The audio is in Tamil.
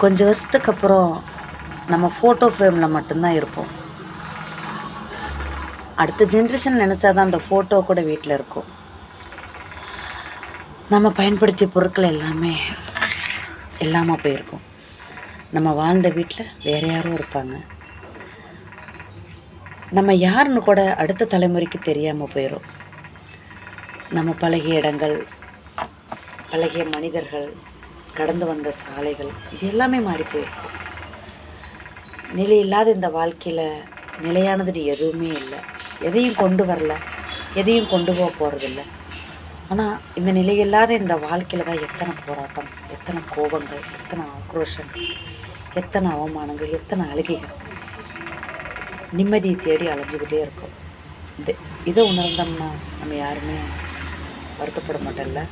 கொஞ்சம் வருஷத்துக்கு அப்புறம் நம்ம ஃபோட்டோ ஃப்ரேமில் மட்டும்தான் இருப்போம். அடுத்த ஜென்ரேஷன் நினச்சாதான் அந்த ஃபோட்டோ கூட வீட்டில் இருக்கும். நம்ம பயன்படுத்திய பொருட்கள் எல்லாமே இல்லாமல் போயிருக்கும். நம்ம வாழ்ந்த வீட்டில் வேறு யாரும் இருப்பாங்க. நம்ம யாருன்னு கூட அடுத்த தலைமுறைக்கு தெரியாமல் போயிடும். நம்ம பழகிய இடங்கள், பழகிய மனிதர்கள், கடந்து வந்த சாலைகள், இது எல்லாமே மாறி போயிருக்கும். நிலை இல்லாத இந்த வாழ்க்கையில் நிலையானது எதுவுமே இல்லை. எதையும் கொண்டு வரல, எதையும் கொண்டு போக போகிறதில்ல. ஆனால் இந்த நிலையில்லாத இந்த வாழ்க்கையில் தான் எத்தனை போராட்டம், எத்தனை கோபங்கள், எத்தனை ஆக்ரோஷங்கள், எத்தனை அவமானங்கள், எத்தனை அழுகைகள். நிம்மதியை தேடி அலைஞ்சிக்கிட்டே இருக்கும். இதை உணர்ந்தோம்னா நம்ம யாருமே வருத்தப்பட மாட்டோம்ல.